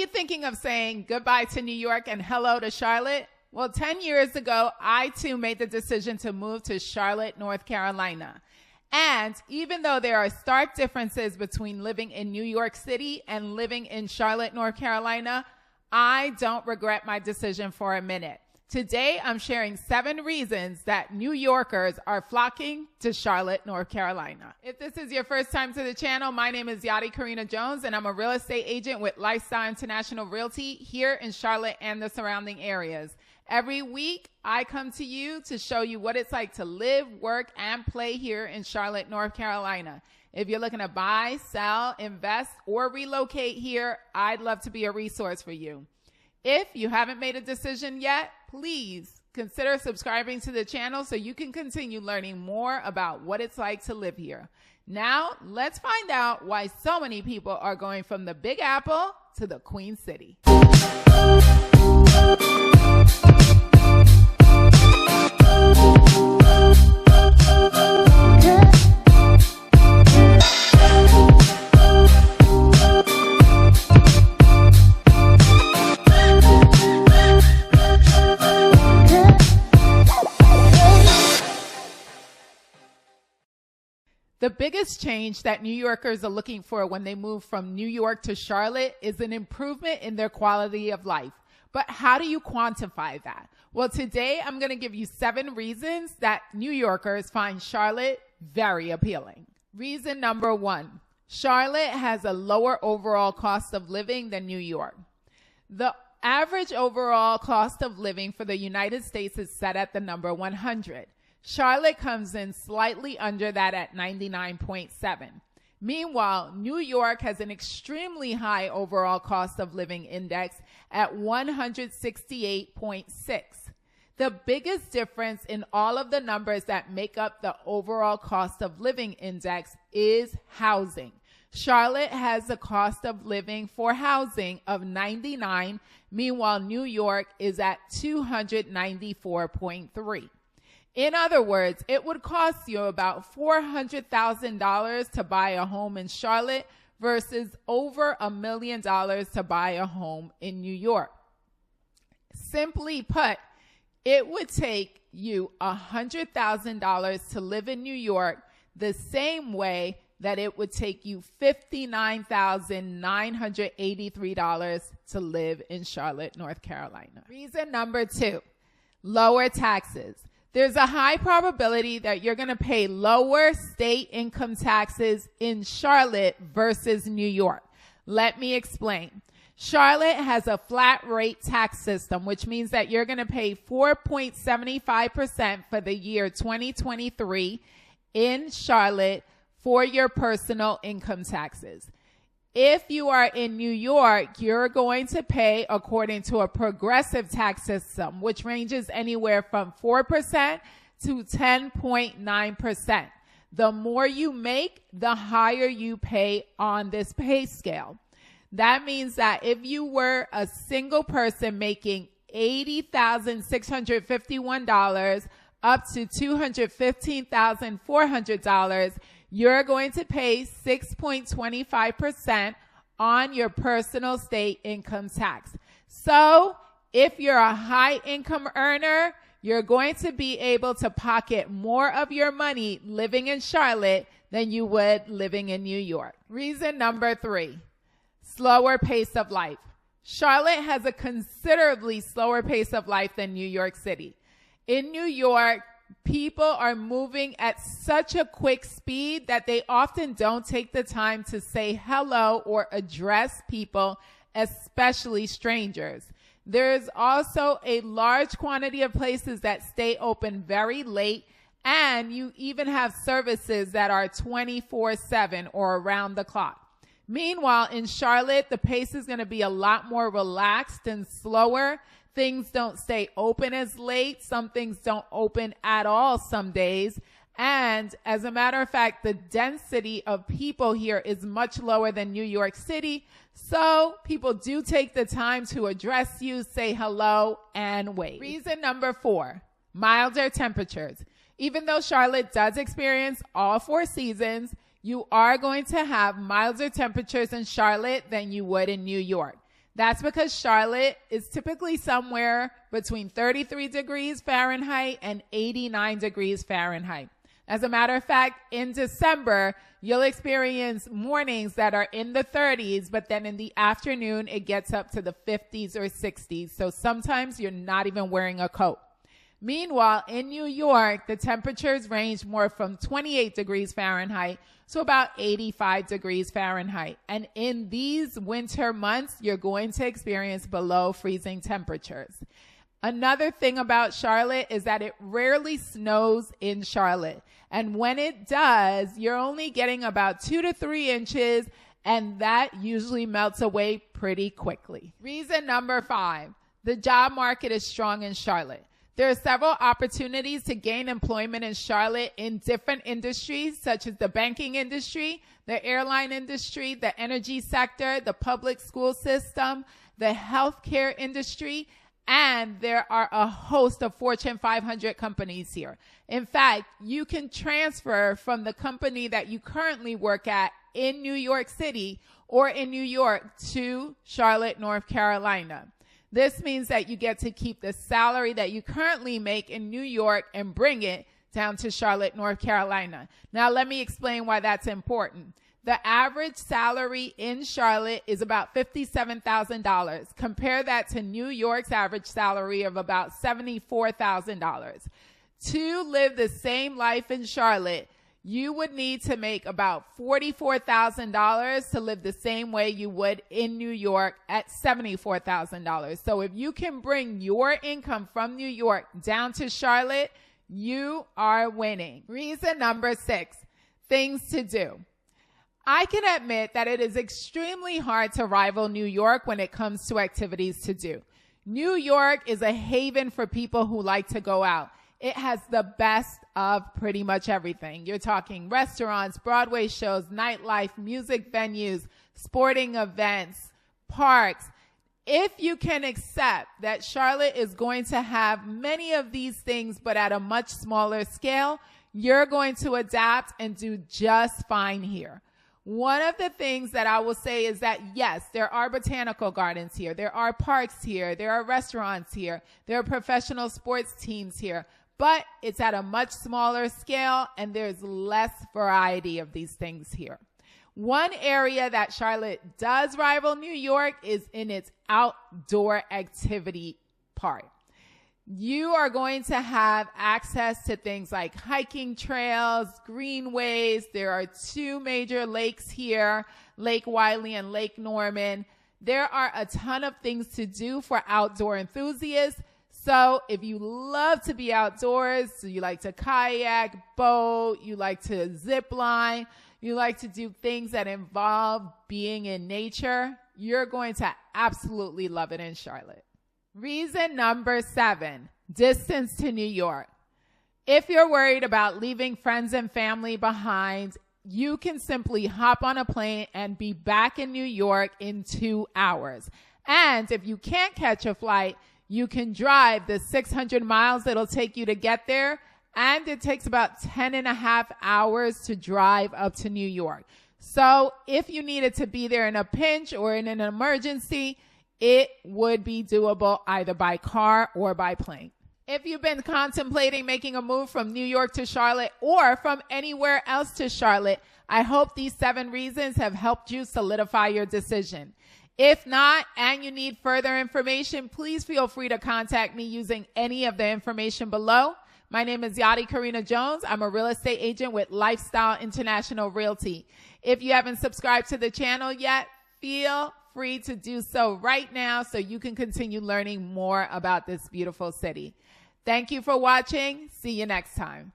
you thinking of saying goodbye to New York and hello to Charlotte? Well, 10 years ago, I too made the decision to move to Charlotte, North Carolina. And even though there are stark differences between living in New York City and living in Charlotte, North Carolina, I don't regret my decision for a minute. Today, I'm sharing 7 reasons that New Yorkers are flocking to Charlotte, North Carolina. If this is your first time to the channel, my name is Yadi Karina Jones, and I'm a real estate agent with Lifestyle International Realty here in Charlotte and the surrounding areas. Every week, I come to you to show you what it's like to live, work, and play here in Charlotte, North Carolina. If you're looking to buy, sell, invest, or relocate here, I'd love to be a resource for you. If you haven't made a decision yet, please consider subscribing to the channel so you can continue learning more about what it's like to live here. Now, let's find out why so many people are going from the Big Apple to the Queen City. The biggest change that New Yorkers are looking for when they move from New York to Charlotte is an improvement in their quality of life. But how do you quantify that? Well, today I'm going to give you 7 reasons that New Yorkers find Charlotte very appealing. Reason number 1, Charlotte has a lower overall cost of living than New York. The average overall cost of living for the United States is set at the number 100. Charlotte comes in slightly under that at 99.7. Meanwhile, New York has an extremely high overall cost of living index at 168.6. The biggest difference in all of the numbers that make up the overall cost of living index is housing. Charlotte has a cost of living for housing of 99. Meanwhile, New York is at 294.3. In other words, it would cost you about $400,000 to buy a home in Charlotte versus over $1 million to buy a home in New York. Simply put, it would take you $100,000 to live in New York the same way that it would take you $59,983 to live in Charlotte, North Carolina. Reason number 2, lower taxes. There's a high probability that you're going to pay lower state income taxes in Charlotte versus New York. Let me explain. Charlotte has a flat rate tax system, which means that you're going to pay 4.75% for the year 2023 in Charlotte for your personal income taxes. If you are in New York, you're going to pay according to a progressive tax system, which ranges anywhere from 4% to 10.9%. The more you make, the higher you pay on this pay scale. That means that if you were a single person making $80,651 up to $215,400, you're going to pay 6.25% on your personal state income tax. So if you're a high income earner, you're going to be able to pocket more of your money living in Charlotte than you would living in New York. Reason number 3, slower pace of life. Charlotte has a considerably slower pace of life than New York City. In New York, people are moving at such a quick speed that they often don't take the time to say hello or address people, especially strangers. There is also a large quantity of places that stay open very late, and you even have services that are 24/7 or around the clock. Meanwhile, in Charlotte, the pace is going to be a lot more relaxed and slower. Things don't stay open as late. Some things don't open at all some days. And as a matter of fact, the density of people here is much lower than New York City. So people do take the time to address you, say hello, and wait. Reason number 4, milder temperatures. Even though Charlotte does experience all 4 seasons, you are going to have milder temperatures in Charlotte than you would in New York. That's because Charlotte is typically somewhere between 33 degrees Fahrenheit and 89 degrees Fahrenheit. As a matter of fact, in December, you'll experience mornings that are in the 30s, but then in the afternoon, it gets up to the 50s or 60s. So sometimes you're not even wearing a coat. Meanwhile, in New York, the temperatures range more from 28 degrees Fahrenheit to about 85 degrees Fahrenheit. And in these winter months, you're going to experience below freezing temperatures. Another thing about Charlotte is that it rarely snows in Charlotte. And when it does, you're only getting about 2 to 3 inches, and that usually melts away pretty quickly. Reason number 5, the job market is strong in Charlotte. There are several opportunities to gain employment in Charlotte in different industries, such as the banking industry, the airline industry, the energy sector, the public school system, the healthcare industry, and there are a host of Fortune 500 companies here. In fact, you can transfer from the company that you currently work at in New York City or in New York to Charlotte, North Carolina. This means that you get to keep the salary that you currently make in New York and bring it down to Charlotte, North Carolina. Now, let me explain why that's important. The average salary in Charlotte is about $57,000. Compare that to New York's average salary of about $74,000. To live the same life in Charlotte, you would need to make about $44,000 to live the same way you would in New York at $74,000. So if you can bring your income from New York down to Charlotte, you are winning. Reason number 6, things to do. I can admit that it is extremely hard to rival New York when it comes to activities to do. New York is a haven for people who like to go out. It has the best of pretty much everything. You're talking restaurants, Broadway shows, nightlife, music venues, sporting events, parks. If you can accept that Charlotte is going to have many of these things, but at a much smaller scale, you're going to adapt and do just fine here. One of the things that I will say is that, yes, there are botanical gardens here. There are parks here. There are restaurants here. There are professional sports teams here. But it's at a much smaller scale, and there's less variety of these things here. One area that Charlotte does rival New York is in its outdoor activity part. You are going to have access to things like hiking trails, greenways. There are 2 major lakes here, Lake Wylie and Lake Norman. There are a ton of things to do for outdoor enthusiasts. So if you love to be outdoors, so you like to kayak, boat, you like to zip line, you like to do things that involve being in nature, you're going to absolutely love it in Charlotte. Reason number 7, distance to New York. If you're worried about leaving friends and family behind, you can simply hop on a plane and be back in New York in 2 hours. And if you can't catch a flight, you can drive the 600 miles it'll take you to get there, and it takes about 10.5 hours to drive up to New York. So if you needed to be there in a pinch or in an emergency, it would be doable either by car or by plane. If you've been contemplating making a move from New York to Charlotte or from anywhere else to Charlotte, I hope these 7 reasons have helped you solidify your decision. If not, and you need further information, please feel free to contact me using any of the information below. My name is Yadi Karina Jones. I'm a real estate agent with Lifestyle International Realty. If you haven't subscribed to the channel yet, feel free to do so right now so you can continue learning more about this beautiful city. Thank you for watching. See you next time.